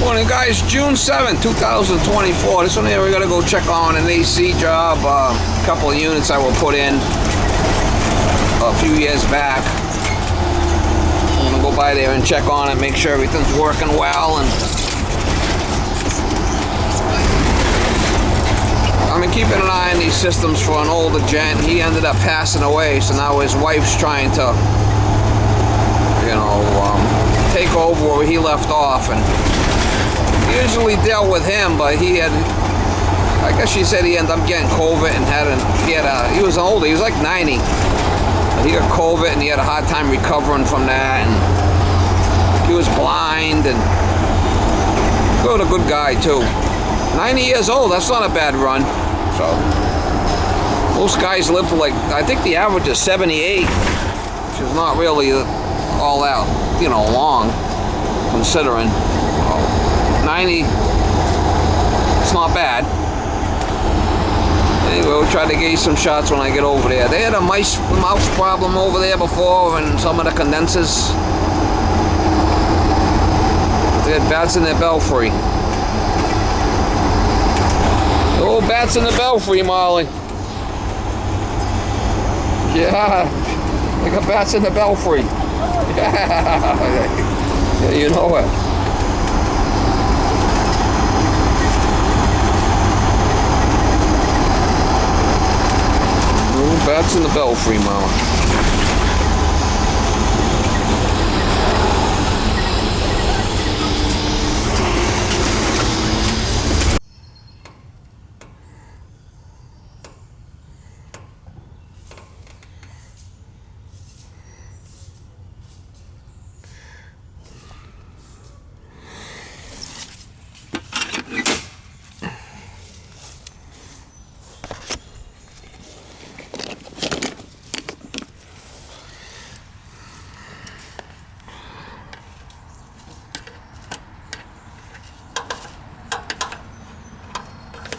Morning, guys. June 7th, 2024. This one here, we're going to go check on an AC job. A couple of units I will put in a few years back. I'm going to go by there and check on it, make sure everything's working well. And I've been keeping an eye on these systems for an older gent. He ended up passing away, so now his wife's trying to, take over where he left off. And usually dealt with him, but he guess she said he ended up getting COVID and he was older, he was like 90. But he got COVID and he had a hard time recovering from that, and he was blind, and a good guy too. 90 years old, that's not a bad run. So most guys live to I think the average is 78, which is not really all that, long, considering. 90, it's not bad. Anyway, we'll try to get you some shots when I get over there. They had a mouse problem over there before, and some of the condensers. They had bats in their belfry. Oh, bats in the belfry, Molly. Yeah, they got bats in the belfry. Yeah, you know it. Bats in the belfry, Mama.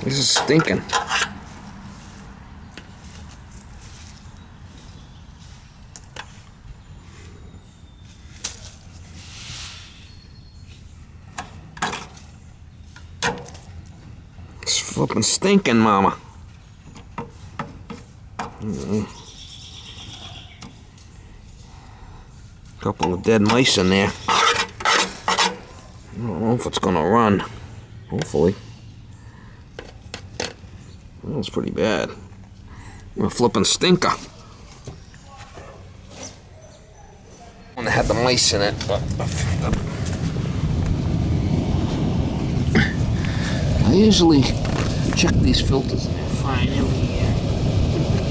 This is stinking. It's flipping stinking, Mama. Couple of dead mice in there. I don't know if it's gonna run. Hopefully. That was pretty bad. I'm a flipping stinker. One that had the mice in it, but I usually check these filters and they're fine every year.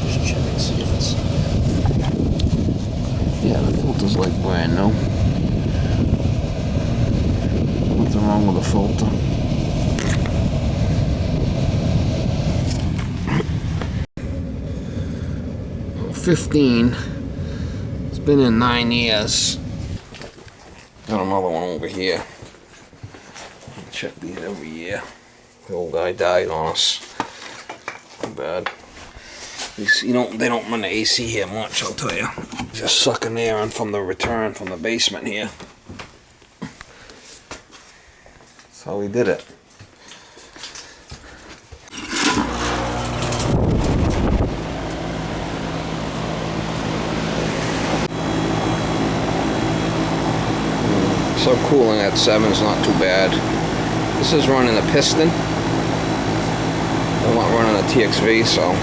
Just check and see if it's. Yeah, the filter's like brand new. Nothing wrong with the filter. 15. It's been in 9 years. Got another one over here. I check these every year. The old guy died on us. Too bad. These, they don't run the AC here much, I'll tell you. Just sucking air in from the return from the basement here. That's how we did it. So cooling at 7 is not too bad. This is running a piston. I'm not running a TXV, so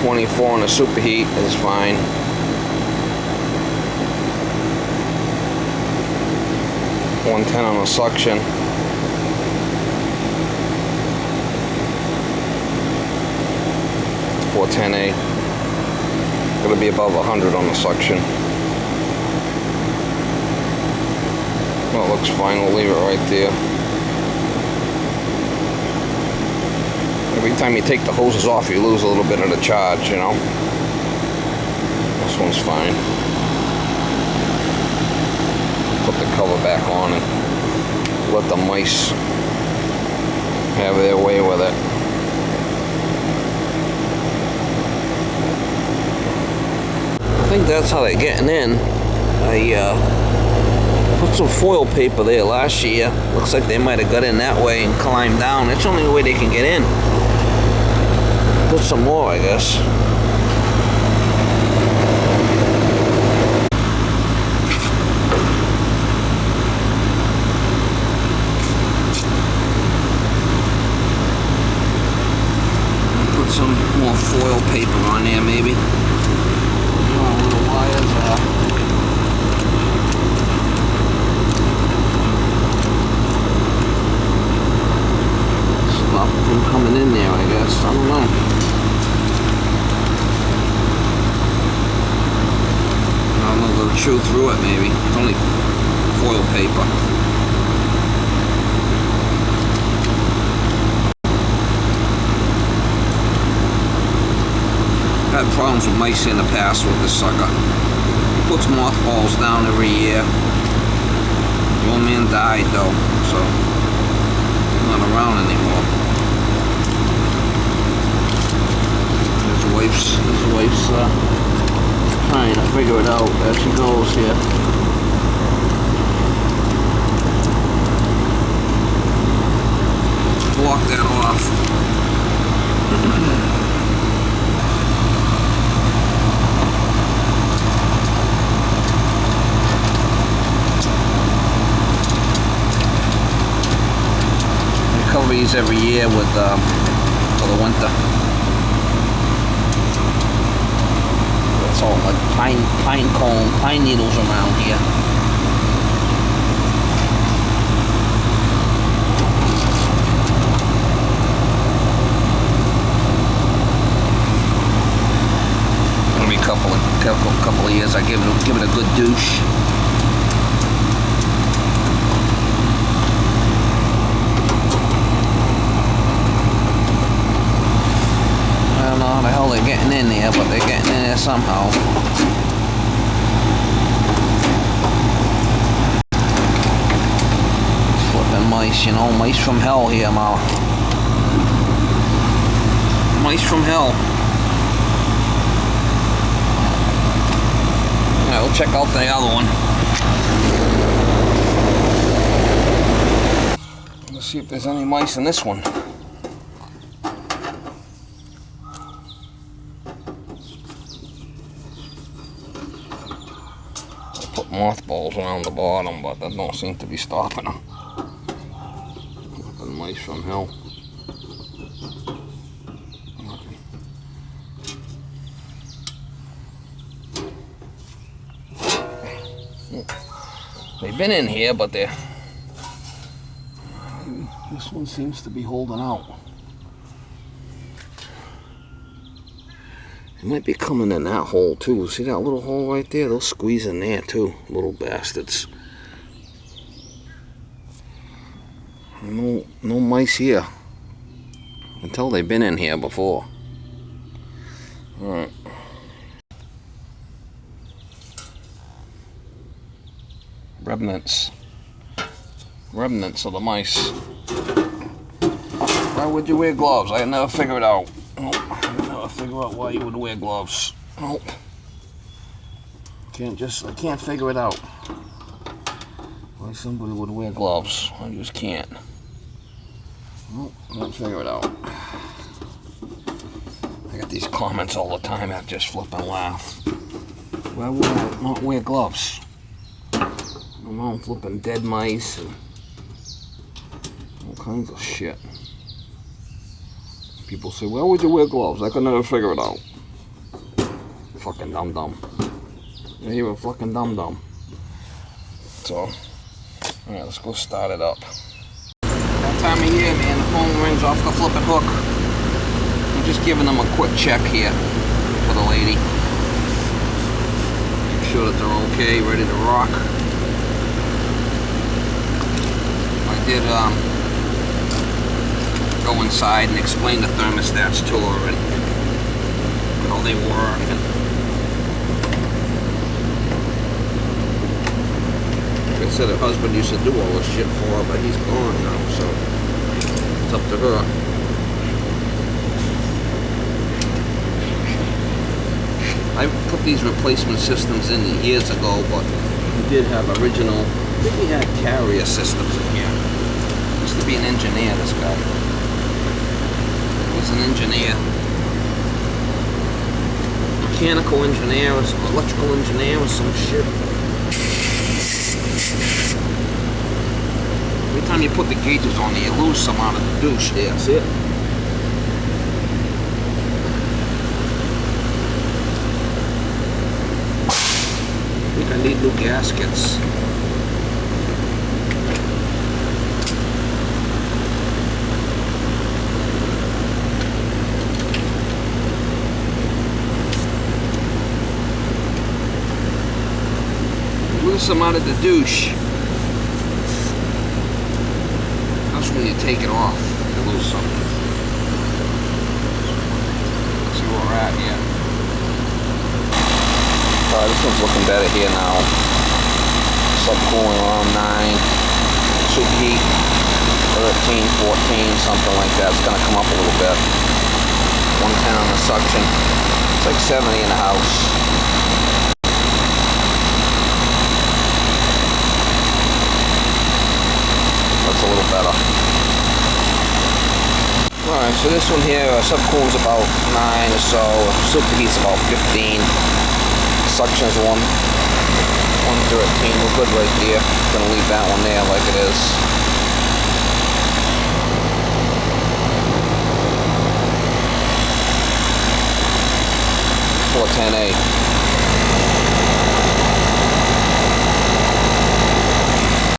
24 on the superheat is fine. .110 on the suction. 410A. Gonna be above 100 on the suction. Well, it looks fine, we'll leave it right there. Every time you take the hoses off, you lose a little bit of the charge, This one's fine. Put the cover back on and let the mice have their way with it. I think that's how they're getting in. Put some foil paper there last year. Looks like they might have got in that way and climbed down. That's the only way they can get in. Put some more, I guess. Put some more foil paper on there, maybe. Oh, the wires are. Stop them coming in there, I guess. I don't know. I don't know, they'll chew through it, maybe. It's only foil paper. I've had problems with mice in the past with this sucker. He puts mothballs down every year. The old man died though, so he's not around anymore. His wife's trying to figure it out as she goes here. Block that off. Cover these every year with for the winter. It's all like pine needles around here. Maybe a couple of years I give it a good douche. I don't know how the hell they're getting in there, but they're getting in there somehow. Flipping mice, you know, mice from hell here, Ma. Mice from hell. Alright, we'll check out the other one. Let's see if there's any mice in this one. Put mothballs around the bottom, but that don't seem to be stopping them. Flipping mice from hell. They've been in here, but they're... Maybe this one seems to be holding out. They might be coming in that hole too. See that little hole right there? They'll squeeze in there too, little bastards. No mice here. I can tell they've been in here before. Alright. Remnants of the mice. Why would you wear gloves? I never figured it out. Nope. I never figure out why you would wear gloves. Nope. I can't figure it out. Why somebody would wear gloves. I just can't. Nope, can't figure it out. I get these comments all the time that just flip and laugh. Why would I not wear gloves? I'm flipping dead mice and all kinds of shit. People say, why would you wear gloves? I could never figure it out. Fucking dum-dum. Yeah, you're a fucking dum-dum. So, alright, let's go start it up. That time of year, man, the phone rings off the flipping hook. I'm just giving them a quick check here for the lady. Make sure that they're okay, ready to rock. I did go inside and explain the thermostats to her and how they work. And like I said, her husband used to do all this shit for her, but he's gone now, so it's up to her. I put these replacement systems in years ago, but we did have original I think he had carrier systems in here. Used to be an engineer, this guy. He's an engineer. Mechanical engineer or some electrical engineer or some shit. Every time you put the gauges on there, you lose some out of the douche there. See it? I think I need new gaskets. Lose some out of the douche. That's when you take it off. You lose some. Let's see where we're at here. Alright, this one's looking better here now. Subcooling around 9. Should heat 13, 14, something like that. It's gonna come up a little bit. 110 on the suction. It's like 70 in the house. That's a little better. Alright, so this one here, subcool's about 9 or so. Superheat's about 15. Suction's 113. We're good right there. Gonna leave that one there like it is. $410A.